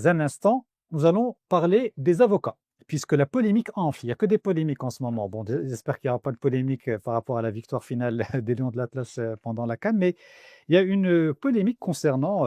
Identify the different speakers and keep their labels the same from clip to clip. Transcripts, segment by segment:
Speaker 1: un instant, nous allons parler des avocats, puisque la polémique enfle. Il n'y a que des polémiques en ce moment. Bon, j'espère qu'il n'y aura pas de polémique par rapport à la victoire finale des Lions de l'Atlas pendant la CAN, mais il y a une polémique concernant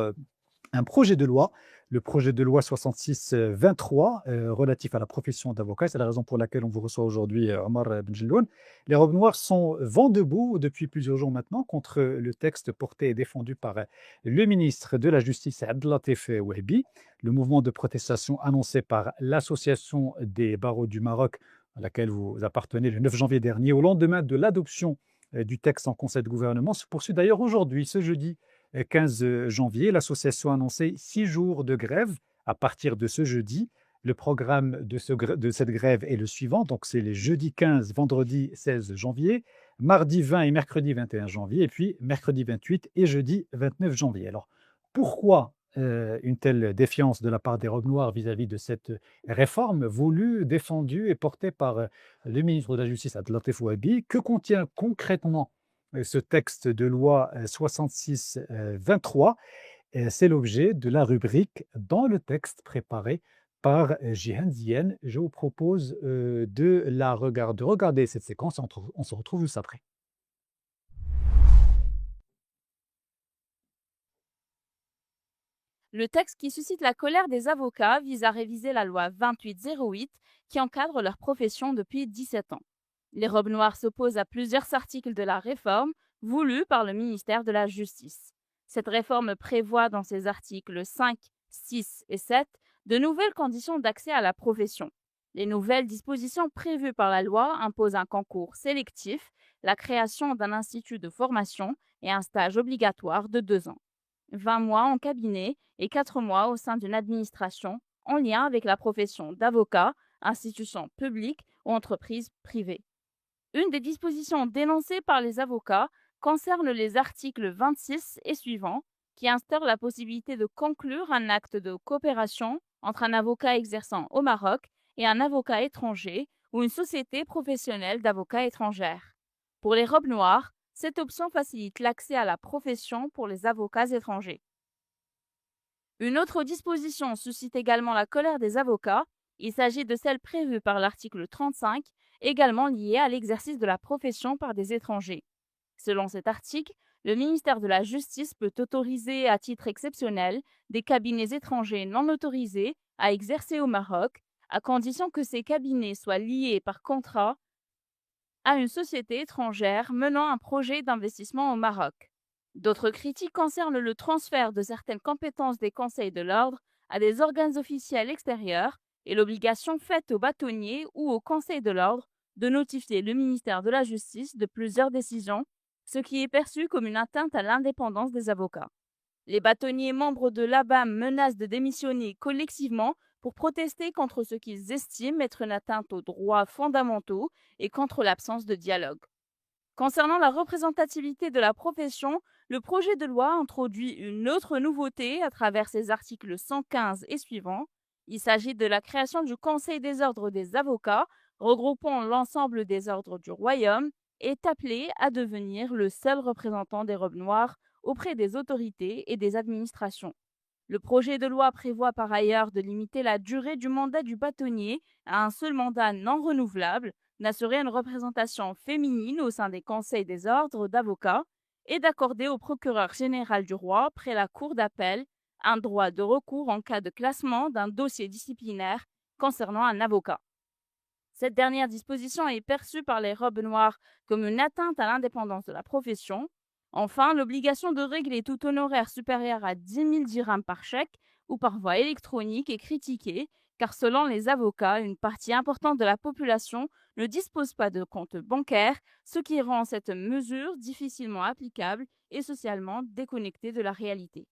Speaker 1: un projet de loi, le projet de loi 66-23 relatif à la profession d'avocat. C'est la raison pour laquelle on vous reçoit aujourd'hui, Omar Benjelloun. Les robes noires sont vent debout depuis plusieurs jours maintenant contre le texte porté et défendu par le ministre de la Justice, Abdelatif Wahbi, le mouvement de protestation annoncé par l'Association des barreaux du Maroc, à laquelle vous appartenez le 9 janvier dernier, au lendemain de l'adoption du texte en Conseil de gouvernement, se poursuit d'ailleurs aujourd'hui, ce jeudi 15 janvier. L'association a annoncé 6 jours de grève à partir de ce jeudi. Le programme de cette grève est le suivant. Donc, c'est les jeudi 15, vendredi 16 janvier, mardi 20 et mercredi 21 janvier, et puis mercredi 28 et jeudi 29 janvier. Alors, pourquoi une telle défiance de la part des robes noires vis-à-vis de cette réforme voulue, défendue et portée par le ministre de la Justice, Abdelatif Wahbi? Que contient concrètement ce texte de loi 66-23? C'est l'objet de la rubrique dans le texte préparé par Jihan Zien. Je vous propose de regarder cette séquence. On se retrouve juste après.
Speaker 2: Le texte qui suscite la colère des avocats vise à réviser la loi 2808 qui encadre leur profession depuis 17 ans. Les robes noires s'opposent à plusieurs articles de la réforme voulue par le ministère de la Justice. Cette réforme prévoit dans ses articles 5, 6 et 7 de nouvelles conditions d'accès à la profession. Les nouvelles dispositions prévues par la loi imposent un concours sélectif, la création d'un institut de formation et un stage obligatoire de 2 ans. 20 mois en cabinet et 4 mois au sein d'une administration en lien avec la profession d'avocat, institution publique ou entreprise privée. Une des dispositions dénoncées par les avocats concerne les articles 26 et suivants qui instaurent la possibilité de conclure un acte de coopération entre un avocat exerçant au Maroc et un avocat étranger ou une société professionnelle d'avocats étrangères. Pour les robes noires, cette option facilite l'accès à la profession pour les avocats étrangers. Une autre disposition suscite également la colère des avocats. Il s'agit de celle prévue par l'article 35, également liée à l'exercice de la profession par des étrangers. Selon cet article, le ministère de la Justice peut autoriser à titre exceptionnel des cabinets étrangers non autorisés à exercer au Maroc, à condition que ces cabinets soient liés par contrat à une société étrangère menant un projet d'investissement au Maroc. D'autres critiques concernent le transfert de certaines compétences des conseils de l'ordre à des organes officiels extérieurs et l'obligation faite aux bâtonniers ou au conseil de l'ordre de notifier le ministère de la Justice de plusieurs décisions, ce qui est perçu comme une atteinte à l'indépendance des avocats. Les bâtonniers membres de l'ABAM menacent de démissionner collectivement pour protester contre ce qu'ils estiment être une atteinte aux droits fondamentaux et contre l'absence de dialogue. Concernant la représentativité de la profession, le projet de loi introduit une autre nouveauté à travers ses articles 115 et suivants. Il s'agit de la création du Conseil des ordres des avocats, regroupant l'ensemble des ordres du royaume, et est appelé à devenir le seul représentant des robes noires auprès des autorités et des administrations. Le projet de loi prévoit par ailleurs de limiter la durée du mandat du bâtonnier à un seul mandat non renouvelable, d'assurer une représentation féminine au sein des conseils des ordres d'avocats et d'accorder au procureur général du roi, près la cour d'appel, un droit de recours en cas de classement d'un dossier disciplinaire concernant un avocat. Cette dernière disposition est perçue par les robes noires comme une atteinte à l'indépendance de la profession. Enfin, l'obligation de régler tout honoraire supérieur à 10 000 dirhams par chèque ou par voie électronique est critiquée, car selon les avocats, une partie importante de la population ne dispose pas de compte bancaire, ce qui rend cette mesure difficilement applicable et socialement déconnectée de la réalité.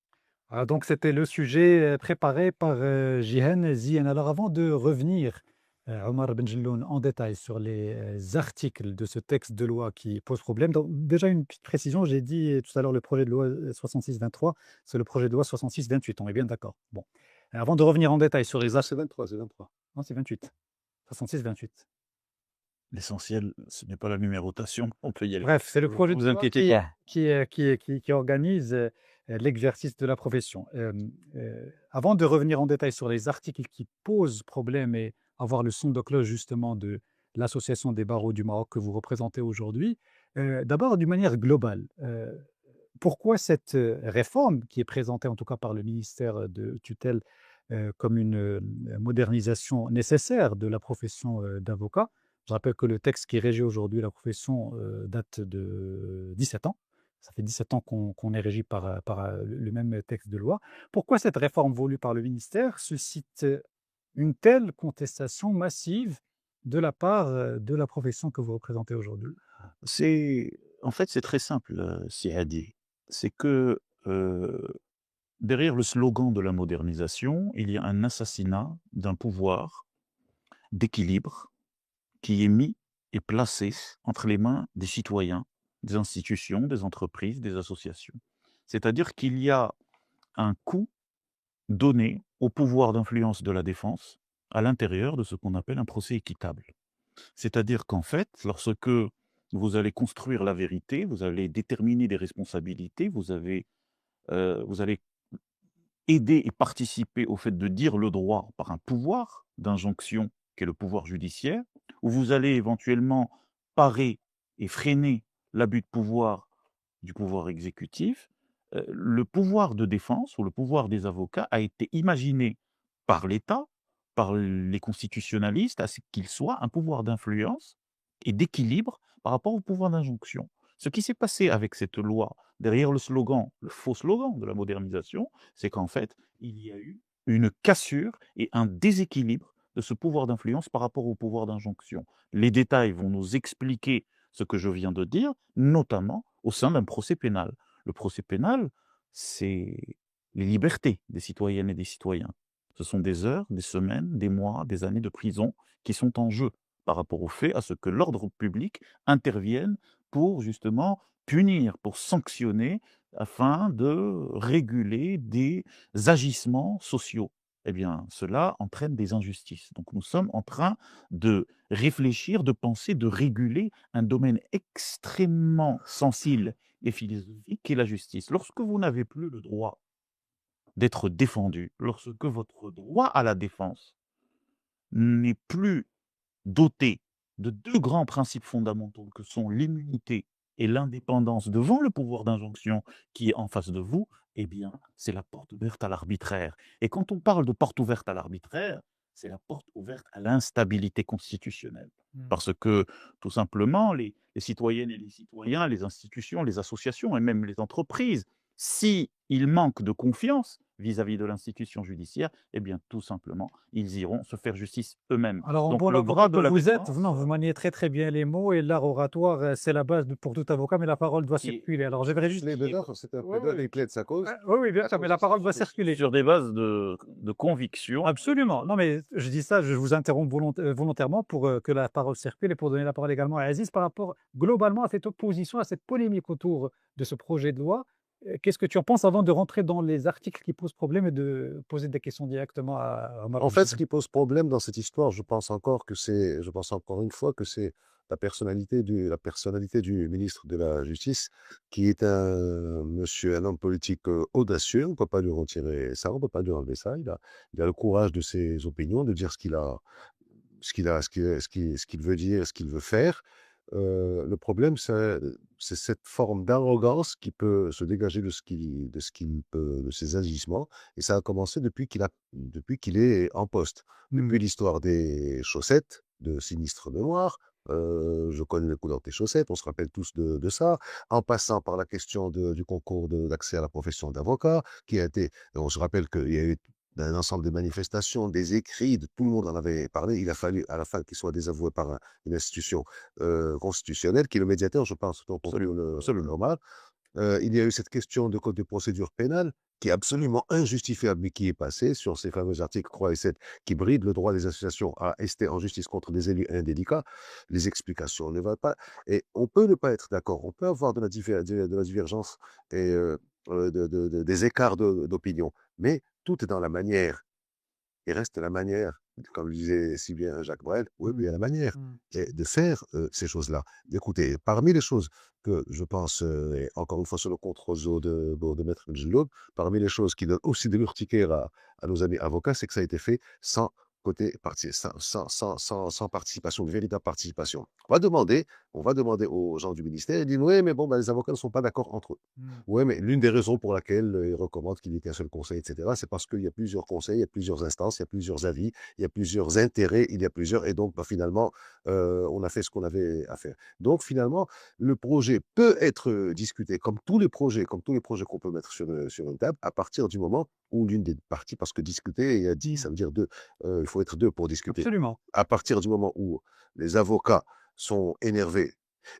Speaker 1: Voilà, donc, c'était le sujet préparé par Jihan Zien. Alors, avant de revenir, Omar Benjelloun, en détail sur les articles de ce texte de loi qui pose problème, donc, déjà une petite précision, j'ai dit tout à l'heure le projet de loi 66-23, c'est le projet de loi 66-28, on est bien d'accord. Bon, avant de revenir en détail sur les
Speaker 3: C'est 23, c'est 23.
Speaker 1: Non, c'est 28. 66-28.
Speaker 3: L'essentiel, ce n'est pas la numérotation, on peut y aller.
Speaker 1: Bref, c'est le projet de
Speaker 3: Vous
Speaker 1: loi
Speaker 3: inquiétez pas.
Speaker 1: qui organise l'exercice de la profession. Avant de revenir en détail sur les articles qui posent problème et avoir le son de cloche justement de l'Association des barreaux du Maroc que vous représentez aujourd'hui, d'abord d'une manière globale, pourquoi cette, réforme qui est présentée en tout cas par le ministère de tutelle, comme une, modernisation nécessaire de la profession, d'avocat? Je rappelle que le texte qui régit aujourd'hui la profession, date de 17 ans. Ça fait 17 ans qu'on est régi par le même texte de loi. Pourquoi cette réforme voulue par le ministère suscite, une telle contestation massive de la part, de la profession que vous représentez aujourd'hui?
Speaker 3: En fait, c'est très simple, Siadi. C'est que, derrière le slogan de la modernisation, il y a un assassinat d'un pouvoir d'équilibre qui est mis et placé entre les mains des citoyens, des institutions, des entreprises, des associations. C'est-à-dire qu'il y a un coût donné au pouvoir d'influence de la défense à l'intérieur de ce qu'on appelle un procès équitable. C'est-à-dire qu'en fait, lorsque vous allez construire la vérité, vous allez déterminer des responsabilités, vous allez aider et participer au fait de dire le droit par un pouvoir d'injonction qui est le pouvoir judiciaire, où vous allez éventuellement parer et freiner l'abus de pouvoir du pouvoir exécutif, le pouvoir de défense ou le pouvoir des avocats a été imaginé par l'État, par les constitutionnalistes, à ce qu'il soit un pouvoir d'influence et d'équilibre par rapport au pouvoir d'injonction. Ce qui s'est passé avec cette loi, derrière le slogan, le faux slogan de la modernisation, c'est qu'en fait, il y a eu une cassure et un déséquilibre de ce pouvoir d'influence par rapport au pouvoir d'injonction. Les détails vont nous expliquer ce que je viens de dire, notamment au sein d'un procès pénal. Le procès pénal, c'est les libertés des citoyennes et des citoyens. Ce sont des heures, des semaines, des mois, des années de prison qui sont en jeu par rapport au fait à ce que l'ordre public intervienne pour justement punir, pour sanctionner, afin de réguler des agissements sociaux. Eh bien, cela entraîne des injustices. Donc nous sommes en train de réfléchir, de penser, de réguler un domaine extrêmement sensible et philosophique qui est la justice. Lorsque vous n'avez plus le droit d'être défendu, lorsque votre droit à la défense n'est plus doté de deux grands principes fondamentaux que sont l'immunité et l'indépendance devant le pouvoir d'injonction qui est en face de vous, eh bien, c'est la porte ouverte à l'arbitraire. Et quand on parle de porte ouverte à l'arbitraire, c'est la porte ouverte à l'instabilité constitutionnelle.
Speaker 1: Mmh.
Speaker 3: Parce que, tout simplement, les citoyennes et les citoyens, les institutions, les associations et même les entreprises, s'ils manquent de confiance vis-à-vis de l'institution judiciaire, eh bien, tout simplement, ils iront se faire justice eux-mêmes.
Speaker 1: Alors, en
Speaker 3: Donc,
Speaker 1: bon
Speaker 3: le
Speaker 1: avocat
Speaker 3: bras de
Speaker 1: que
Speaker 3: la
Speaker 1: vous êtes,
Speaker 3: défense,
Speaker 1: non, vous maniez très, très bien les mots et l'art oratoire, c'est la base pour tout avocat, mais la parole doit
Speaker 3: qui est,
Speaker 1: circuler. Alors, j'aimerais juste
Speaker 4: Plaidoyer, c'est un
Speaker 1: oui,
Speaker 4: plaidoyer,
Speaker 1: oui,
Speaker 4: il plaide sa cause.
Speaker 1: oui, oui, bien
Speaker 4: La
Speaker 1: sûr, mais
Speaker 4: cause
Speaker 1: la
Speaker 4: est
Speaker 1: parole doit
Speaker 4: juste.
Speaker 1: circuler.
Speaker 3: sur des bases de conviction.
Speaker 1: Absolument. Non, mais je dis ça, je vous interromps volontairement pour, que la parole circule et pour donner la parole également à Aziz par rapport globalement à cette opposition, à cette polémique autour de ce projet de loi. Qu'est-ce que tu en penses avant de rentrer dans les articles qui posent problème et de poser des questions directement à Omar
Speaker 4: En fait, ce
Speaker 1: Bouchatoun?
Speaker 4: qui pose problème dans cette histoire, je pense encore une fois que c'est la personnalité du ministre de la Justice, qui est un homme politique audacieux. On ne peut pas lui retirer ça, on ne peut pas lui enlever ça. Il a le courage de ses opinions, de dire ce qu'il veut dire, ce qu'il veut faire. Le problème, c'est cette forme d'arrogance qui peut se dégager de ses agissements. Et ça a commencé depuis qu'il est en poste.
Speaker 1: Mmh.
Speaker 4: Depuis l'histoire des chaussettes, de Sinistre de Noir. Je connais les couleurs des chaussettes, on se rappelle tous de ça. En passant par la question du concours d'accès à la profession d'avocat, qui a été, on se rappelle qu'il y a eu d'un ensemble de manifestations, des écrits, de tout le monde en avait parlé. Il a fallu à la fin qu'il soit désavoué par une institution constitutionnelle, qui est le médiateur, je pense, pour
Speaker 3: Absolument,
Speaker 4: le
Speaker 3: absolument.
Speaker 4: normal. Il y a eu cette question de code de procédure pénale qui est absolument injustifiable, mais qui est passée sur ces fameux articles 3 et 7 qui brident le droit des associations à rester en justice contre des élus indélicats. Les explications ne valent pas. Et on peut ne pas être d'accord. On peut avoir de la divergence et des écarts d'opinion. Mais tout est dans la manière. Il reste la manière comme le disait si bien Jacques Brel, oui, mais il y a la manière
Speaker 1: Mmh.
Speaker 4: et de faire ces choses-là. Écoutez, parmi les choses que je pense, et encore une fois sur le contre-réseau de Maître Gilot, parmi les choses qui donnent aussi de l'urticaire à nos amis avocats, c'est que ça a été fait sans sans participation, de véritable participation. On va demander aux gens du ministère, ils disent, oui, mais bon, ben, les avocats ne sont pas d'accord entre eux.
Speaker 1: Mmh.
Speaker 4: Oui, mais l'une des raisons pour laquelle ils recommandent qu'il n'y ait qu'un seul conseil, etc., c'est parce qu'il y a plusieurs conseils, il y a plusieurs instances, il y a plusieurs avis, il y a plusieurs intérêts, il y a plusieurs, et donc, bah, finalement, on a fait ce qu'on avait à faire. Donc, finalement, le projet peut être discuté comme comme tous les projets qu'on peut mettre sur une table, à partir du moment où l'une des parties, parce que discuter, il y a dit, ça veut dire deux, il faut être deux pour discuter.
Speaker 1: Absolument.
Speaker 4: À partir du moment où les avocats sont énervés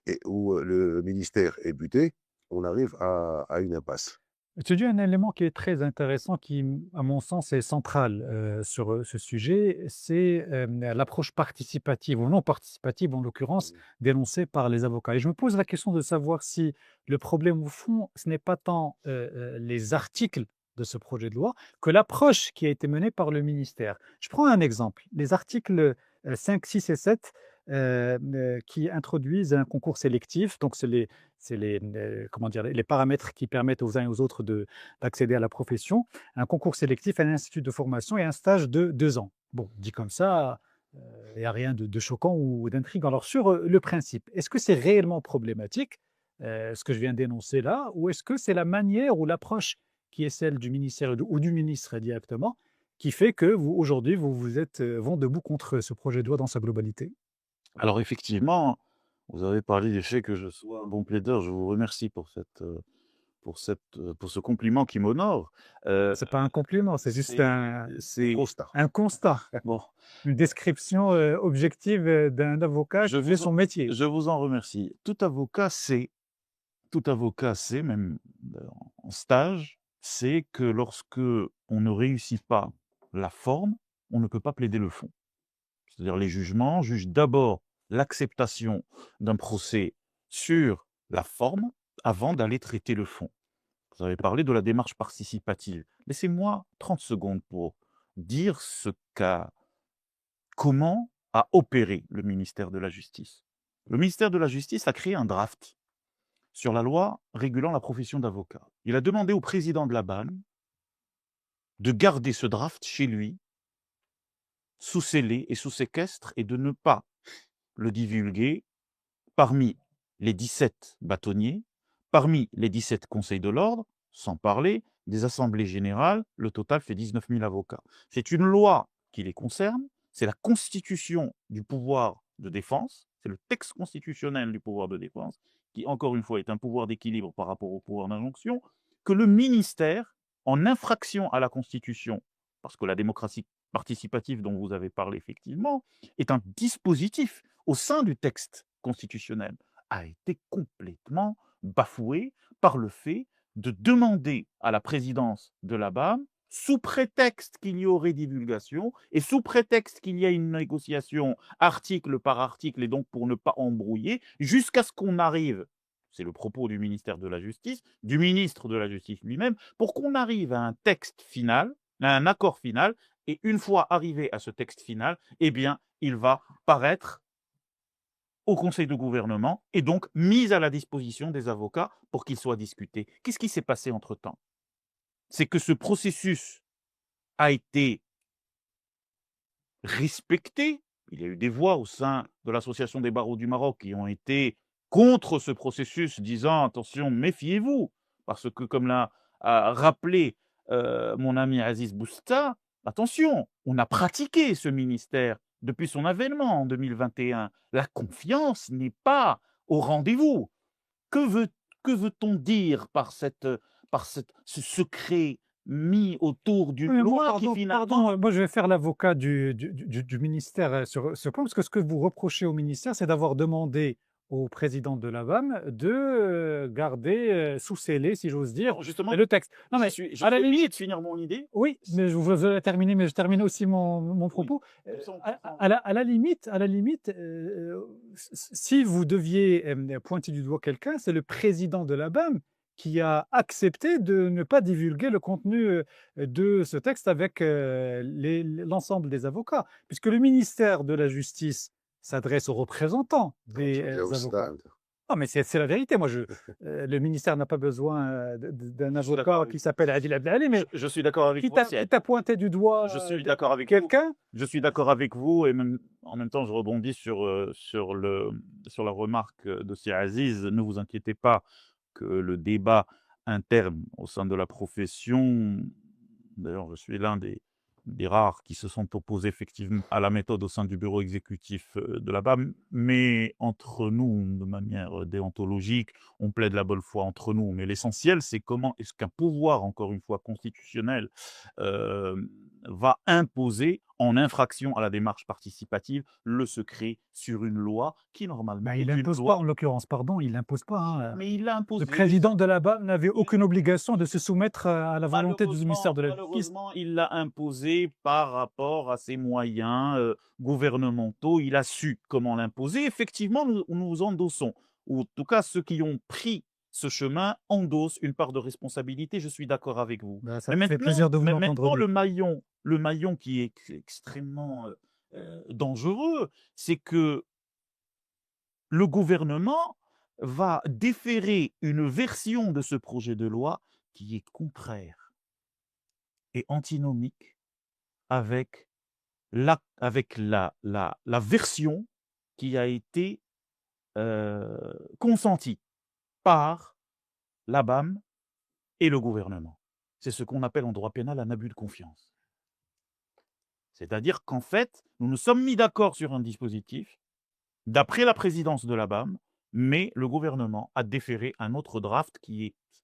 Speaker 4: et où le ministère est buté, on arrive à une impasse.
Speaker 1: Tu dis un élément qui est très intéressant qui, à mon sens, est central, sur, ce sujet, c'est, l'approche participative ou non participative, en l'occurrence, dénoncée par les avocats et je me pose la question de savoir si le problème, au fond, ce n'est pas tant, les articles de ce projet de loi que l'approche qui a été menée par le ministère. Je prends un exemple, les articles, 5, 6 et 7, qui introduisent un concours sélectif, donc c'est les comment dire? Les paramètres qui permettent aux uns et aux autres d'accéder à la profession. Un concours sélectif, un institut de formation et un stage de 2 ans. Bon, dit comme ça, il n'y a rien de choquant ou d'intriguant. Alors sur, le principe, est-ce que c'est réellement problématique, ce que je viens d'énoncer là? Ou est-ce que c'est la manière ou l'approche qui est celle du ministère ou du ministre directement, qui fait que vous, aujourd'hui, vous êtes, vent debout contre ce projet de loi dans sa globalité?
Speaker 3: Alors effectivement, vous avez parlé du fait que je sois un bon plaideur. Je vous remercie pour ce compliment qui m'honore.
Speaker 1: C'est pas un compliment, c'est juste
Speaker 3: C'est
Speaker 4: Constat.
Speaker 1: un constat,
Speaker 3: bon,
Speaker 1: une description, objective, d'un avocat
Speaker 3: je
Speaker 1: qui fait
Speaker 3: vous
Speaker 1: son
Speaker 3: en
Speaker 1: métier.
Speaker 3: je vous en remercie. Tout avocat sait, même en stage, sait que lorsque on ne réussit pas la forme, on ne peut pas plaider le fond. C'est-à-dire les jugements jugent d'abord l'acceptation d'un procès sur la forme avant d'aller traiter le fond. Vous avez parlé de la démarche participative. Laissez-moi 30 secondes pour dire comment a opéré le ministère de la Justice. Le ministère de la Justice a créé un draft sur la loi régulant la profession d'avocat. Il a demandé au président de la BAN de garder ce draft chez lui, sous scellé et sous séquestre, et de ne pas le divulguer parmi les 17 bâtonniers, parmi les 17 conseils de l'ordre, sans parler des assemblées générales, le total fait 19 000 avocats. C'est une loi qui les concerne, c'est la constitution du pouvoir de défense, c'est le texte constitutionnel du pouvoir de défense, qui encore une fois est un pouvoir d'équilibre par rapport au pouvoir d'injonction, que le ministère, en infraction à la Constitution, parce que la démocratie participative dont vous avez parlé effectivement, est un dispositif au sein du texte constitutionnel, a été complètement bafoué par le fait de demander à la présidence de la BAM, sous prétexte qu'il y aurait divulgation et sous prétexte qu'il y a une négociation article par article et donc pour ne pas embrouiller, jusqu'à ce qu'on arrive, c'est le propos du ministère de la Justice, du ministre de la Justice lui-même, pour qu'on arrive à un texte final, à un accord final, et une fois arrivé à ce texte final, eh bien, il va paraître au conseil de gouvernement et donc mis à la disposition des avocats pour qu'il soit discuté. Qu'est-ce qui s'est passé entre-temps? C'est que ce processus a été respecté. Il y a eu des voix au sein de l'Association des barreaux du Maroc qui ont été contre ce processus, disant attention, méfiez-vous, parce que comme l'a rappelé mon ami Aziz Bousta, attention, on a pratiqué ce ministère depuis son avènement en 2021. La confiance n'est pas au rendez-vous. Que veut, que veut-on dire ce secret mis autour d'une
Speaker 1: Oui, mais moi,
Speaker 3: loi qui
Speaker 1: pardon,
Speaker 3: finalement...
Speaker 1: moi je vais faire l'avocat du ministère sur ce point, parce que ce que vous reprochez au ministère, c'est d'avoir demandé au président de la BAM de garder sous scellé, si j'ose dire,
Speaker 3: Non, justement,
Speaker 1: le texte. Non,
Speaker 3: je
Speaker 1: mais
Speaker 3: suis
Speaker 1: à la
Speaker 3: obligé
Speaker 1: limite,
Speaker 3: de finir mon idée.
Speaker 1: oui, mais je vous ai terminé, mais je termine aussi mon
Speaker 3: Oui,
Speaker 1: propos.
Speaker 3: comme ça on
Speaker 1: À,
Speaker 3: comprend.
Speaker 1: à la limite, si vous deviez pointer du doigt quelqu'un, c'est le président de la BAM qui a accepté de ne pas divulguer le contenu de ce texte avec l'ensemble des avocats, puisque le ministère de la Justice s'adresse aux représentants des
Speaker 4: يا
Speaker 1: avocats.
Speaker 4: أستاذ
Speaker 1: Non, mais c'est la vérité. Moi, le ministère n'a pas besoin d'un
Speaker 3: Je suis d'accord
Speaker 1: avocat
Speaker 3: avec
Speaker 1: qui s'appelle Adil Abdelali, mais
Speaker 3: je suis d'accord avec
Speaker 1: qui
Speaker 3: vous,
Speaker 1: t'a
Speaker 3: Siad.
Speaker 1: qui t'a pointé du doigt
Speaker 3: Je suis d'accord avec vous.
Speaker 1: quelqu'un.
Speaker 3: Je suis d'accord avec vous et même, en même temps, je rebondis sur la remarque de Sir Aziz. Ne vous inquiétez pas que le débat interne au sein de la profession, d'ailleurs, je suis l'un des rares qui se sont opposés effectivement à la méthode au sein du bureau exécutif de la BAM, mais entre nous, de manière déontologique, on plaide la bonne foi entre nous. Mais l'essentiel, c'est comment est-ce qu'un pouvoir, encore une fois, constitutionnel, va imposer en infraction à la démarche participative le secret sur une loi qui normalement
Speaker 1: Ben,
Speaker 3: est
Speaker 1: il
Speaker 3: une
Speaker 1: n'impose pas,
Speaker 3: loi.
Speaker 1: en l'occurrence, pardon, il n'impose pas. Hein.
Speaker 3: Mais il l'a
Speaker 1: Le
Speaker 3: imposé.
Speaker 1: président de la BAM n'avait aucune obligation de se soumettre à la volonté du ministère de la Justice.
Speaker 3: Malheureusement, il l'a imposé par rapport à ses moyens gouvernementaux. Il a su comment l'imposer. Effectivement, nous endossons, ou en tout cas ceux qui ont pris ce chemin endossent une part de responsabilité. Je suis d'accord avec vous.
Speaker 1: Ben, ça
Speaker 3: Mais
Speaker 1: me fait plaisir de vous
Speaker 3: mais
Speaker 1: entendre
Speaker 3: maintenant,
Speaker 1: dire.
Speaker 3: le maillon qui est extrêmement dangereux, c'est que le gouvernement va déférer une version de ce projet de loi qui est contraire et antinomique avec la version qui a été consentie par la BAM et le gouvernement. C'est ce qu'on appelle en droit pénal un abus de confiance. C'est-à-dire qu'en fait, nous nous sommes mis d'accord sur un dispositif d'après la présidence de la BAM, mais le gouvernement a déféré un autre draft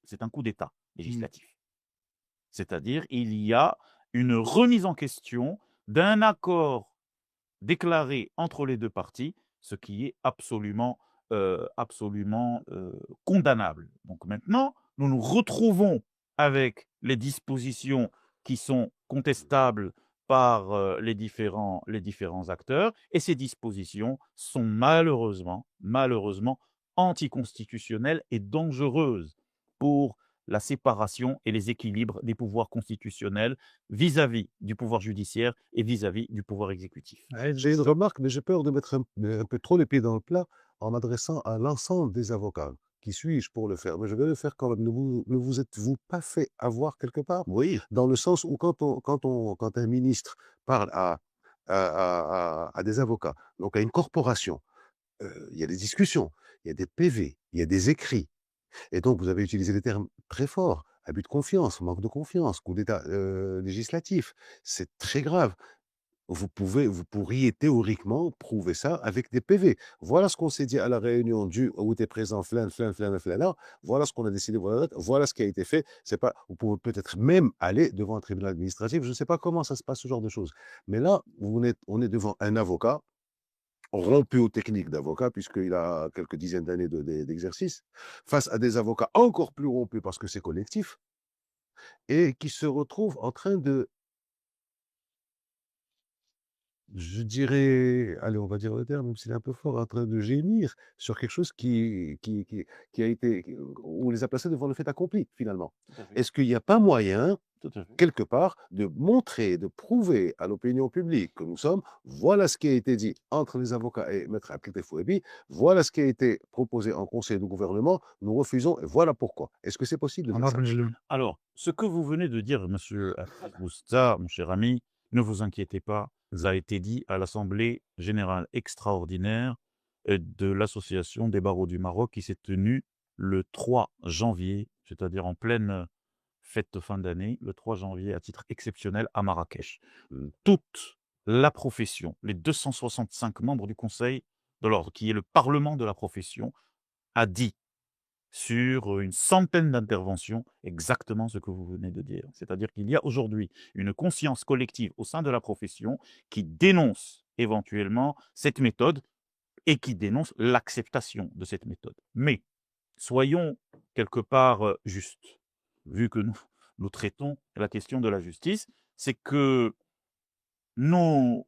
Speaker 3: c'est un coup d'État législatif. C'est-à-dire, il y a une remise en question d'un accord déclaré entre les deux parties, ce qui est absolument condamnable. Donc maintenant, nous nous retrouvons avec les dispositions qui sont contestables par les différents acteurs, et ces dispositions sont malheureusement anticonstitutionnelles et dangereuses pour la séparation et les équilibres des pouvoirs constitutionnels vis-à-vis du pouvoir judiciaire et vis-à-vis du pouvoir exécutif.
Speaker 1: Ouais,
Speaker 4: J'ai une remarque, mais j'ai peur de mettre un peu trop les pieds dans le plat en m'adressant à l'ensemble des avocats. Qui suis-je pour le faire? Mais je vais le faire quand même. Ne vous êtes-vous pas fait avoir quelque part?
Speaker 3: Oui,
Speaker 4: Dans le sens où quand un ministre parle à des avocats, donc à une corporation, il y a des discussions, il y a des PV, il y a des écrits. Et donc, vous avez utilisé des termes très forts: abus de confiance, manque de confiance, coup d'état législatif. C'est très grave. Vous pourriez théoriquement prouver ça avec des PV. Voilà ce qu'on s'est dit à la réunion où était présent flan, flan, flan, flan. Voilà ce qu'on a décidé, voilà ce qui a été fait. C'est pas, vous pouvez peut-être même aller devant un tribunal administratif. Je ne sais pas comment ça se passe, ce genre de choses. Mais là, on est devant un avocat rompu aux techniques d'avocat, puisqu'il a quelques dizaines d'années d'exercice, face à des avocats encore plus rompus parce que c'est collectif, et qui se retrouvent en train de, je dirais, allez, on va dire le terme, même s'il est un peu fort, en train de gémir sur quelque chose qui a été, on les a placés devant le fait accompli, finalement.
Speaker 3: tout à fait.
Speaker 4: Est-ce qu'il n'y a pas moyen,
Speaker 3: Tout à fait.
Speaker 4: quelque part, de montrer, de prouver à l'opinion publique que nous sommes, voilà ce qui a été dit entre les avocats et Maître Abdelkader Fouebi, voilà ce qui a été proposé en conseil de gouvernement, nous refusons et voilà pourquoi. Est-ce que c'est possible de faire ça?
Speaker 1: Honorable Jaloun.
Speaker 3: Alors, ce que vous venez de dire, monsieur Bousta, mon cher ami, ne vous inquiétez pas, ça a été dit à l'Assemblée générale extraordinaire de l'Association des barreaux du Maroc qui s'est tenue le 3 janvier, c'est-à-dire en pleine fête de fin d'année, le 3 janvier à titre exceptionnel à Marrakech. Toute la profession, les 265 membres du Conseil de l'ordre, qui est le parlement de la profession, a dit sur une centaine d'interventions exactement ce que vous venez de dire. C'est-à-dire qu'il y a aujourd'hui une conscience collective au sein de la profession qui dénonce éventuellement cette méthode et qui dénonce l'acceptation de cette méthode. Mais soyons quelque part justes, vu que nous traitons la question de la justice, c'est que nos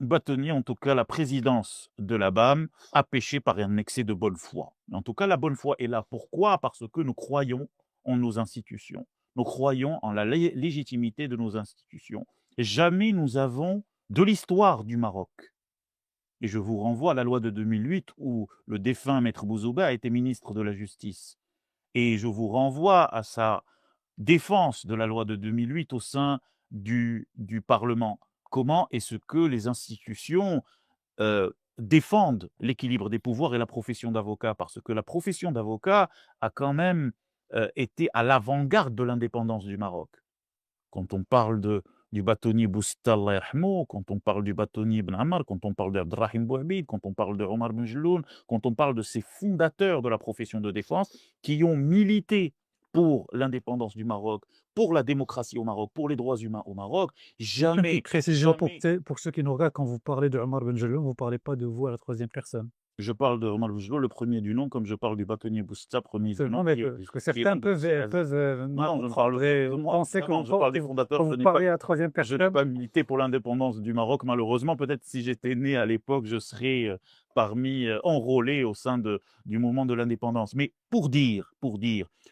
Speaker 3: Batoni, en tout cas la présidence de la BAM, a péché par un excès de bonne foi. En tout cas, la bonne foi est là. Pourquoi? Parce que nous croyons en nos institutions. Nous croyons en la légitimité de nos institutions. Et jamais nous avons, de l'histoire du Maroc, et je vous renvoie à la loi de 2008 où le défunt Maître Bouzouba a été ministre de la Justice. Et je vous renvoie à sa défense de la loi de 2008 au sein du Parlement. Comment est-ce que les institutions défendent l'équilibre des pouvoirs et la profession d'avocat? Parce que la profession d'avocat a quand même été à l'avant-garde de l'indépendance du Maroc. Quand on parle du bâtonnier Bousita, Allah yarhamou, quand on parle du bâtonnier Ibn Ammar, quand on parle d'Abdrahim Bouhabid, quand on parle de Omar Ben Jelloun, quand on parle de ces fondateurs de la profession de défense qui ont milité pour l'indépendance du Maroc, pour la démocratie au Maroc, pour les droits humains au Maroc,
Speaker 1: Juste une
Speaker 3: jamais,
Speaker 1: petite précision
Speaker 3: jamais,
Speaker 1: pour ceux qui nous regardent, quand vous parlez de Omar Ben Jelloun, vous ne parlez pas de vous à la troisième personne.
Speaker 3: je parle de Omar Ben Jelloun, le premier du nom, comme je parle du bâtonnier Bousita, premier du
Speaker 1: Seulement,
Speaker 3: nom.
Speaker 1: mais
Speaker 3: qui est-
Speaker 1: parce que
Speaker 3: qui est
Speaker 1: certains
Speaker 3: un de
Speaker 1: peuvent,
Speaker 3: ces-
Speaker 1: peuvent mal
Speaker 3: Non, je ne parle
Speaker 1: comprendre
Speaker 3: pas
Speaker 1: et
Speaker 3: de moi,
Speaker 1: penser
Speaker 3: évidemment,
Speaker 1: qu'on
Speaker 3: je parle des fondateurs,
Speaker 1: quand
Speaker 3: je
Speaker 1: vous
Speaker 3: n'ai pas
Speaker 1: parlez à la troisième
Speaker 3: Je n'ai
Speaker 1: personne.
Speaker 3: pas milité pour l'indépendance du Maroc, malheureusement. Peut-être si j'étais né à l'époque, je serais parmi enrôlé au sein du mouvement de l'indépendance. Mais pour dire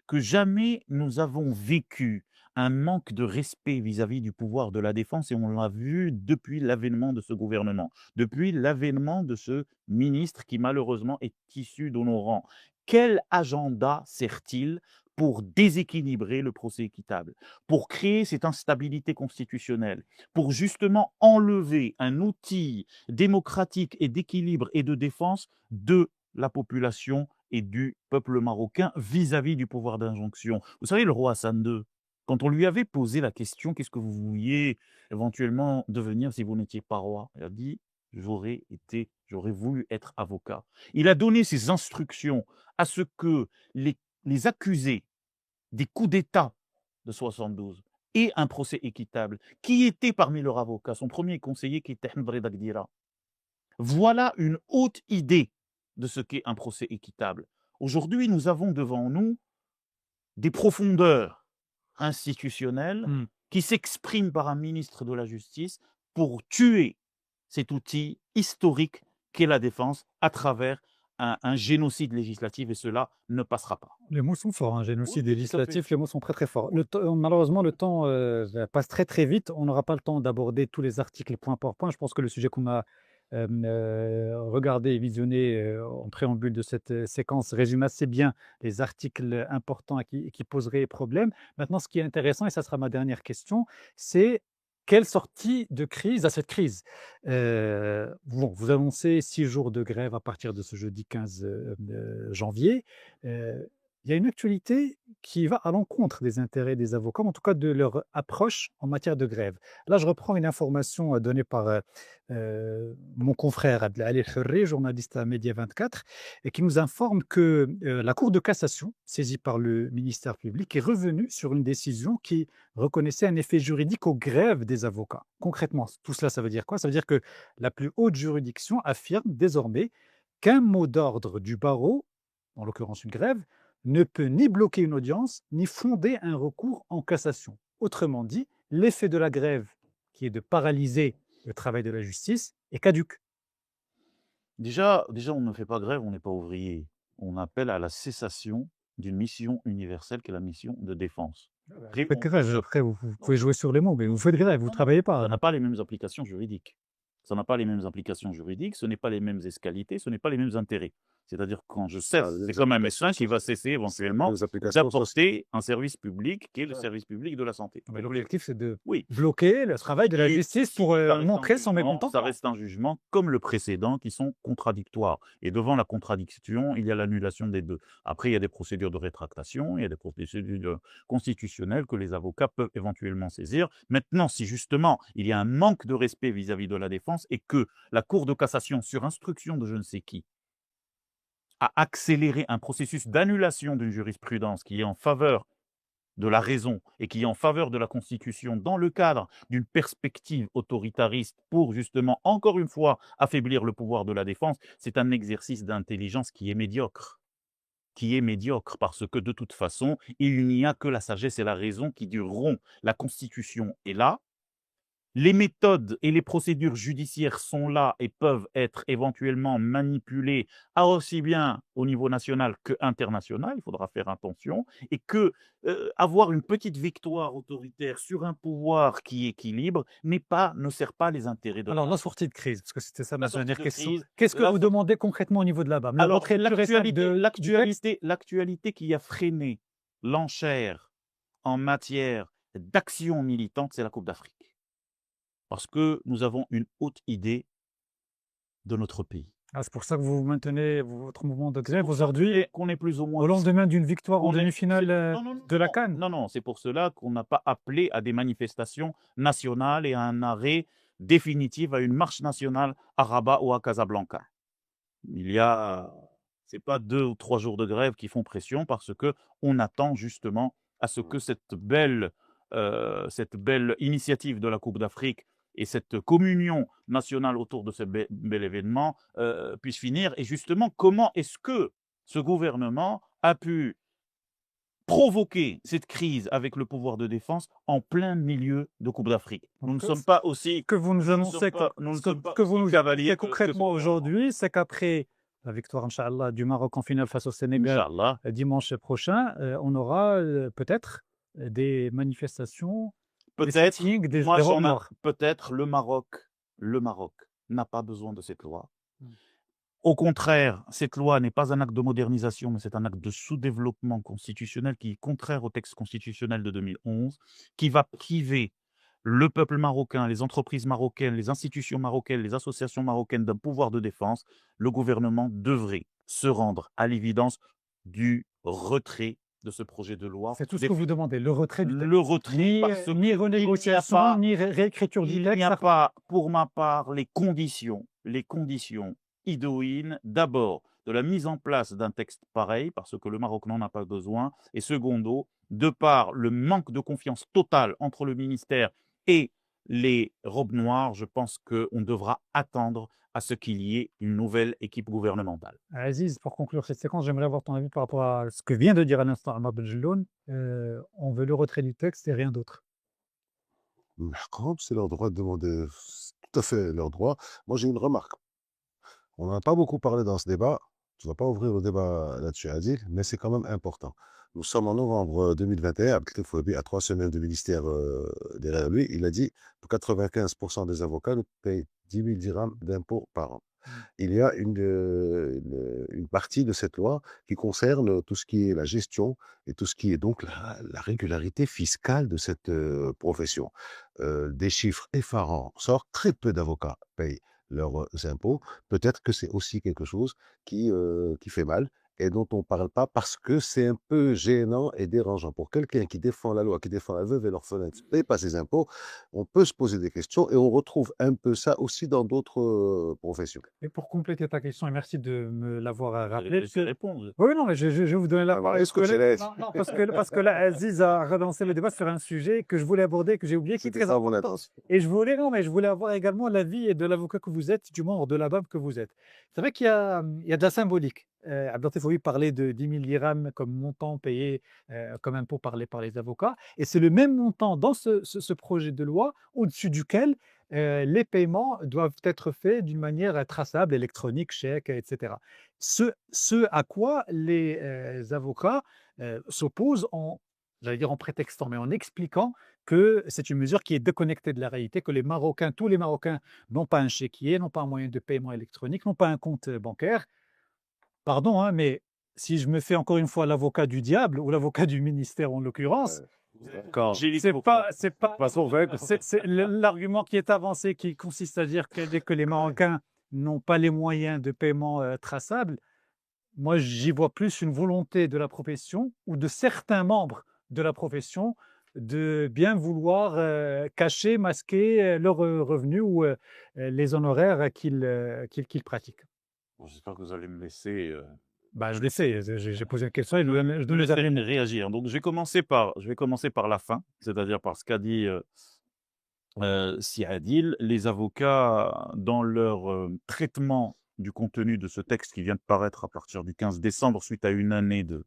Speaker 3: que jamais nous avons vécu un manque de respect vis-à-vis du pouvoir de la défense, et on l'a vu depuis l'avènement de ce gouvernement, depuis l'avènement de ce ministre qui malheureusement est issu de nos rangs. Quel agenda sert-il pour déséquilibrer le procès équitable, pour créer cette instabilité constitutionnelle, pour justement enlever un outil démocratique et d'équilibre et de défense de la population et du peuple marocain vis-à-vis du pouvoir d'injonction? Vous savez, le roi Hassan II, quand on lui avait posé la question, qu'est-ce que vous vouliez éventuellement devenir si vous n'étiez pas roi? Il a dit, j'aurais voulu être avocat. Il a donné ses instructions à ce que les accusés des coups d'État de 72 et un procès équitable. Qui était parmi leurs avocats? Son premier conseiller qui était Ahmed Reda Gdira. Voilà une haute idée de ce qu'est un procès équitable. Aujourd'hui, nous avons devant nous des profondeurs institutionnelles qui s'expriment par un ministre de la Justice pour tuer cet outil historique qu'est la défense à travers un génocide législatif, et cela ne passera pas.
Speaker 1: Les mots sont forts, hein, génocide
Speaker 3: Oui, tout à fait.
Speaker 1: législatif, les mots sont très très forts. Malheureusement, le temps passe très très vite. On n'aura pas le temps d'aborder tous les articles point par point. Je pense que le sujet qu'on a regardé et visionné en préambule de cette séquence résume assez bien les articles importants qui poseraient problème. Maintenant, ce qui est intéressant, et ça sera ma dernière question, c'est quelle sortie de crise à cette crise? Bon, vous annoncez 6 jours de grève à partir de ce jeudi 15 janvier. Il y a une actualité qui va à l'encontre des intérêts des avocats, en tout cas de leur approche en matière de grève. Là, je reprends une information donnée par mon confrère Abdelali Hurri, journaliste à Média 24, et qui nous informe que la Cour de cassation, saisie par le ministère public, est revenue sur une décision qui reconnaissait un effet juridique aux grèves des avocats. Concrètement, tout cela, ça veut dire quoi? Ça veut dire que la plus haute juridiction affirme désormais qu'un mot d'ordre du barreau, en l'occurrence une grève, ne peut ni bloquer une audience, ni fonder un recours en cassation. Autrement dit, l'effet de la grève, qui est de paralyser le travail de la justice, est caduque.
Speaker 3: Déjà, on ne fait pas grève, on n'est pas ouvrier. On appelle à la cessation d'une mission universelle qui est la mission de défense.
Speaker 1: Vous faites grève, après vous pouvez jouer sur les mots, mais vous faites grève, vous ne
Speaker 3: Non,
Speaker 1: travaillez
Speaker 3: Ça
Speaker 1: pas.
Speaker 3: n'a pas les mêmes applications juridiques. Ça n'a pas les mêmes applications juridiques, ce n'est pas les mêmes escalités, ce n'est pas les mêmes intérêts. C'est-à-dire quand je cesse, c'est comme un médecin qui va cesser éventuellement d'apporter un service public qui est le service public de la santé.
Speaker 1: Mais l'objectif, c'est de
Speaker 3: Oui.
Speaker 1: bloquer le travail de la
Speaker 3: Et
Speaker 1: justice
Speaker 3: si
Speaker 1: pour
Speaker 3: ça reste
Speaker 1: montrer
Speaker 3: un
Speaker 1: son
Speaker 3: jugement,
Speaker 1: mécontentement.
Speaker 3: Ça reste un jugement comme le précédent qui sont contradictoires. Et devant la contradiction, il y a l'annulation des deux. Après, il y a des procédures de rétractation, il y a des procédures constitutionnelles que les avocats peuvent éventuellement saisir. Maintenant, si justement il y a un manque de respect vis-à-vis de la défense et que la Cour de cassation, sur instruction de je ne sais qui, a accéléré un processus d'annulation d'une jurisprudence qui est en faveur de la raison et qui est en faveur de la Constitution dans le cadre d'une perspective autoritariste pour justement, encore une fois, affaiblir le pouvoir de la défense, c'est un exercice d'intelligence qui est médiocre. Parce que de toute façon, il n'y a que la sagesse et la raison qui dureront. La Constitution est là, Les méthodes et les procédures judiciaires sont là et peuvent être éventuellement manipulées aussi bien au niveau national qu'international. Il faudra faire attention et que avoir une petite victoire autoritaire sur un pouvoir qui équilibre ne sert pas les intérêts de
Speaker 1: Alors,
Speaker 3: la
Speaker 1: la sortie de crise, parce que c'était ça
Speaker 3: la
Speaker 1: ma
Speaker 3: sortie
Speaker 1: dernière
Speaker 3: de
Speaker 1: question.
Speaker 3: crise.
Speaker 1: Qu'est-ce que
Speaker 3: La
Speaker 1: vous
Speaker 3: sor-
Speaker 1: demandez concrètement au niveau de la BAM? La
Speaker 3: Alors,
Speaker 1: retrait pur et simple du texte?
Speaker 3: l'actualité qui a freiné l'enchère en matière d'action militante, c'est la Coupe d'Afrique. Parce que nous avons une haute idée de notre pays.
Speaker 1: Ah, c'est pour ça que vous maintenez votre mouvement de
Speaker 3: C'est
Speaker 1: grève
Speaker 3: pour ça
Speaker 1: aujourd'hui,
Speaker 3: qu'on est plus ou moins
Speaker 1: au lendemain d'une victoire en
Speaker 3: qu'on est-
Speaker 1: demi-finale
Speaker 3: non, non, non,
Speaker 1: de la
Speaker 3: non,
Speaker 1: CAN.
Speaker 3: non, non, c'est pour cela qu'on n'a pas appelé à des manifestations nationales et à un arrêt définitif, à une marche nationale à Rabat ou à Casablanca. C'est pas 2 ou 3 jours de grève qui font pression parce que on attend justement à ce que cette belle initiative de la Coupe d'Afrique et cette communion nationale autour de ce bel événement puisse finir. Et justement, comment est-ce que ce gouvernement a pu provoquer cette crise avec le pouvoir de défense en plein milieu de Coupe d'Afrique? Nous ne
Speaker 1: Donc,
Speaker 3: sommes pas aussi
Speaker 1: que vous nous
Speaker 3: nous ne
Speaker 1: annoncez,
Speaker 3: sommes pas nous ne sommes pas
Speaker 1: que vous
Speaker 3: aussi
Speaker 1: nous
Speaker 3: cavaliers
Speaker 1: dites
Speaker 3: que
Speaker 1: concrètement
Speaker 3: ce gouvernement.
Speaker 1: aujourd'hui, c'est qu'après la victoire, Inch'Allah, du Maroc en finale face au Sénégal
Speaker 3: Inch'Allah.
Speaker 1: dimanche prochain, on aura peut-être des manifestations, des
Speaker 3: Peut-être,
Speaker 1: sittings, des
Speaker 3: moi
Speaker 1: robes
Speaker 3: j'en ai
Speaker 1: noires.
Speaker 3: peut-être le Maroc n'a pas besoin de cette loi.
Speaker 1: Mmh.
Speaker 3: Au contraire, cette loi n'est pas un acte de modernisation, mais c'est un acte de sous-développement constitutionnel qui est contraire au texte constitutionnel de 2011, qui va priver le peuple marocain, les entreprises marocaines, les institutions marocaines, les associations marocaines d'un pouvoir de défense. Le gouvernement devrait se rendre à l'évidence du retrait de ce projet de loi.
Speaker 1: C'est tout ce que vous demandez, le retrait du texte.
Speaker 3: Le retrait, parce
Speaker 1: Ni
Speaker 3: qu'il
Speaker 1: renégociation,
Speaker 3: n'y a pas,
Speaker 1: ni réécriture du
Speaker 3: il
Speaker 1: texte.
Speaker 3: n'y a pas, pour ma part, les conditions idoines, d'abord, de la mise en place d'un texte pareil, parce que le Maroc n'en a pas besoin, et secondo, de par le manque de confiance totale entre le ministère et les robes noires, je pense qu'on devra attendre à ce qu'il y ait une nouvelle équipe gouvernementale.
Speaker 1: Aziz, pour conclure cette séquence, j'aimerais avoir ton avis par rapport à ce que vient de dire à l'instant Ahmad Benjelloun. On veut le retrait du texte et rien d'autre.
Speaker 4: C'est leur droit de demander, c'est tout à fait leur droit. Moi, j'ai une remarque. On n'en a pas beaucoup parlé dans ce débat. Tu ne vas pas ouvrir le débat là-dessus, Adil, mais c'est quand même important. Nous sommes en novembre 2021, Abdelkrim Fouabi, à 3 semaines de ministère derrière lui. Il a dit que 95% des avocats nous payent 10 000 dirhams d'impôts par an. Il y a une partie de cette loi qui concerne tout ce qui est la gestion et tout ce qui est donc la régularité fiscale de cette profession. Des chiffres effarants sortent, très peu d'avocats payent leurs impôts. Peut-être que c'est aussi quelque chose qui fait mal et dont on ne parle pas parce que c'est un peu gênant et dérangeant. Pour quelqu'un qui défend la loi, qui défend la veuve et l'orphelin, qui ne paye pas ses impôts, on peut se poser des questions et on retrouve un peu ça aussi dans d'autres professions.
Speaker 1: Et pour compléter ta question, et merci de me l'avoir rappelé.
Speaker 3: Je vais répondre.
Speaker 1: Oui, non, mais je vais vous donner la
Speaker 4: Ah, voilà,
Speaker 1: parce que
Speaker 4: est-ce que
Speaker 1: là,
Speaker 4: c'est
Speaker 1: non, parce que là, Aziz a relancé le débat sur un sujet que je voulais aborder, que j'ai oublié, qui est
Speaker 4: C'était
Speaker 1: très
Speaker 4: ça mon
Speaker 1: important.
Speaker 4: intention.
Speaker 1: Et je voulais avoir également l'avis de l'avocat que vous êtes, du membre de la BAM que vous êtes. C'est vrai il y a de la symbolique. Abdel Fouabi parlait de 10 000 dirhams comme montant payé comme impôt par les avocats. Et c'est le même montant dans ce projet de loi au-dessus duquel les paiements doivent être faits d'une manière traçable, électronique, chèque, etc. Ce à quoi les avocats s'opposent j'allais dire en prétextant, mais en expliquant que c'est une mesure qui est déconnectée de la réalité, que tous les Marocains n'ont pas un chéquier, n'ont pas un moyen de paiement électronique, n'ont pas un compte bancaire. Pardon, hein, mais si je me fais encore une fois l'avocat du diable ou l'avocat du ministère en l'occurrence,
Speaker 4: D'accord.
Speaker 1: c'est pas l'argument qui est avancé qui consiste à dire que dès que les Marocains n'ont pas les moyens de paiement traçables, moi j'y vois plus une volonté de la profession ou de certains membres de la profession de bien vouloir cacher, masquer leurs revenus ou les honoraires qu'ils pratiquent.
Speaker 3: Bon, j'espère que vous allez me laisser
Speaker 1: Bah, je l'essaie, j'ai posé une question et je donne les
Speaker 3: laisser
Speaker 1: arguments.
Speaker 3: réagir. Donc, je vais commencer par la fin, c'est-à-dire par ce qu'a dit Siadil. Les avocats, dans leur traitement du contenu de ce texte qui vient de paraître à partir du 15 décembre, suite à une année de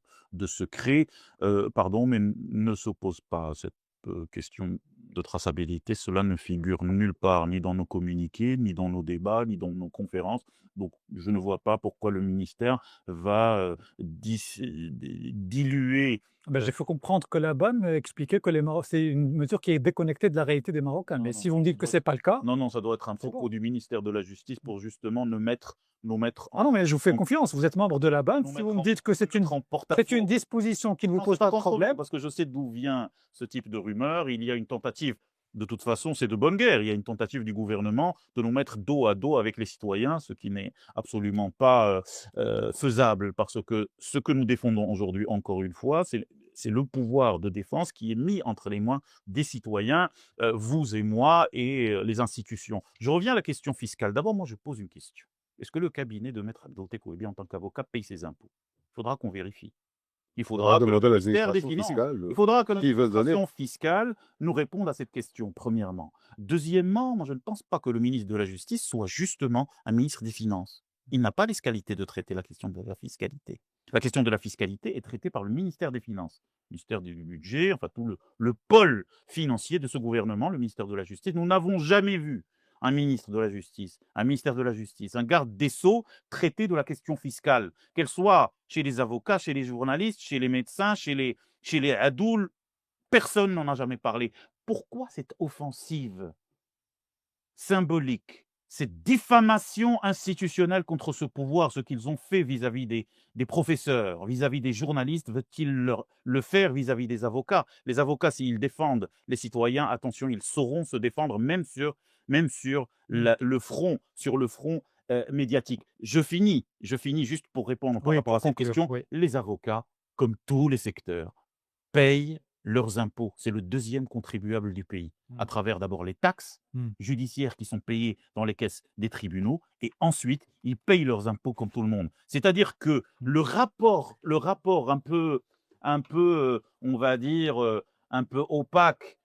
Speaker 3: secret, mais ne s'opposent pas à cette question de traçabilité, cela ne figure nulle part, ni dans nos communiqués, ni dans nos débats, ni dans nos conférences. Donc, je ne vois pas pourquoi le ministère va diluer.
Speaker 1: Ben, j'ai fait comprendre que la BAM expliquait que c'est une mesure qui est déconnectée de la réalité des Marocains.
Speaker 3: Non,
Speaker 1: Mais
Speaker 3: non,
Speaker 1: si vous me dites que
Speaker 3: doit
Speaker 1: c'est pas le cas,
Speaker 3: non, ça doit être un
Speaker 1: c'est
Speaker 3: propos
Speaker 1: bon.
Speaker 3: du ministère de la Justice pour justement nous mettre
Speaker 1: Ah non, mais je vous fais
Speaker 3: en
Speaker 1: confiance. Vous êtes membre de la BAM.
Speaker 3: nous
Speaker 1: Si
Speaker 3: mettre
Speaker 1: vous me
Speaker 3: en
Speaker 1: dites que c'est une
Speaker 3: porte-à-faux.
Speaker 1: disposition qui ne vous
Speaker 3: Non,
Speaker 1: pose
Speaker 3: c'est
Speaker 1: pas de
Speaker 3: sans
Speaker 1: problème,
Speaker 3: parce que je sais d'où vient ce type de rumeur. Il y a une tentative, de toute façon, c'est de bonne guerre. Il y a une tentative du gouvernement de nous mettre dos à dos avec les citoyens, ce qui n'est absolument pas faisable, parce que ce que nous défendons aujourd'hui, encore une fois, c'est le pouvoir de défense qui est mis entre les mains des citoyens, vous et moi, et les institutions. Je reviens à la question fiscale. D'abord, moi, je pose une question. Est-ce que le cabinet de Maître Abdel Kouibi, en tant qu'avocat, paye ses impôts? Il faudra qu'on vérifie. Il
Speaker 4: On va
Speaker 3: faudra que le
Speaker 4: demander à
Speaker 3: ministère des
Speaker 4: l'administration
Speaker 3: Finances,
Speaker 4: fiscale
Speaker 3: il faudra que
Speaker 4: s'ils veulent donner.
Speaker 3: l'administration fiscale nous réponde à cette question, premièrement. Deuxièmement, moi, je ne pense pas que le ministre de la Justice soit justement un ministre des Finances. Il n'a pas les qualités de traiter la question de la fiscalité. La question de la fiscalité est traitée par le ministère des Finances, le ministère du Budget, enfin tout le pôle financier de ce gouvernement, le ministère de la Justice. Nous n'avons jamais vu un ministre de la Justice, un ministère de la Justice, un garde des Sceaux traiter de la question fiscale, qu'elle soit chez les avocats, chez les journalistes, chez les médecins, chez les adouls. Personne n'en a jamais parlé. Pourquoi cette offensive symbolique, cette diffamation institutionnelle contre ce pouvoir, ce qu'ils ont fait vis-à-vis des professeurs, vis-à-vis des journalistes, veut-il le faire vis-à-vis des avocats? Les avocats, s'ils défendent les citoyens, attention, ils sauront se défendre même sur le front, médiatique. Je finis juste pour répondre par
Speaker 1: oui,
Speaker 3: rapport à
Speaker 1: pour
Speaker 3: cette
Speaker 1: conclure,
Speaker 3: question.
Speaker 1: oui.
Speaker 3: Les avocats, comme tous les secteurs, payent leurs impôts. C'est le deuxième contribuable du pays, à travers d'abord les taxes judiciaires qui sont payées dans les caisses des tribunaux, et ensuite, ils payent leurs impôts comme tout le monde. C'est-à-dire que le rapport un peu, on va dire, un peu opaque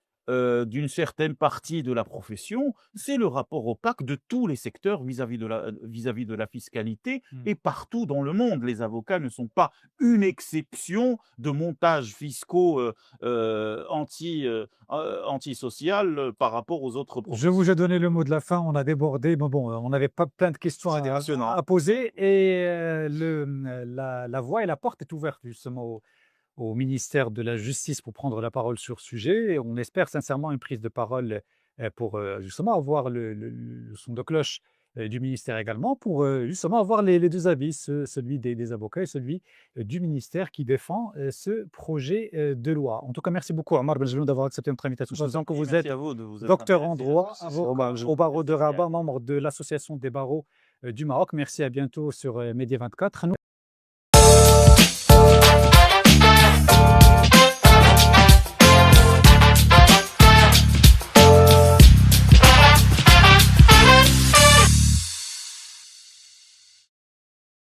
Speaker 3: d'une certaine partie de la profession, c'est le rapport opaque de tous les secteurs vis-à-vis de la fiscalité, et partout dans le monde. Les avocats ne sont pas une exception de montages fiscaux antisocial par rapport aux autres
Speaker 1: Je
Speaker 3: professions.
Speaker 1: vous ai donné le mot de la fin, on a débordé, mais bon, on n'avait pas plein de questions
Speaker 3: C'était passionnant.
Speaker 1: à poser, et la voie et la porte est ouverte justement au ministère de la Justice pour prendre la parole sur ce sujet. Et on espère sincèrement une prise de parole pour justement avoir le son de cloche du ministère également, pour justement avoir les deux avis, celui des avocats et celui du ministère qui défend ce projet de loi. En tout cas, merci beaucoup, Omar Benjelloun, d'avoir accepté notre invitation. Je sens que vous êtes
Speaker 3: Merci à vous de vous être
Speaker 1: docteur en
Speaker 3: intéressé à
Speaker 1: droit,
Speaker 3: ce
Speaker 1: avocat
Speaker 3: sujet.
Speaker 1: au barreau de
Speaker 3: Merci.
Speaker 1: Rabat, membre de l'Association des barreaux du Maroc. Merci, à bientôt sur Média 24.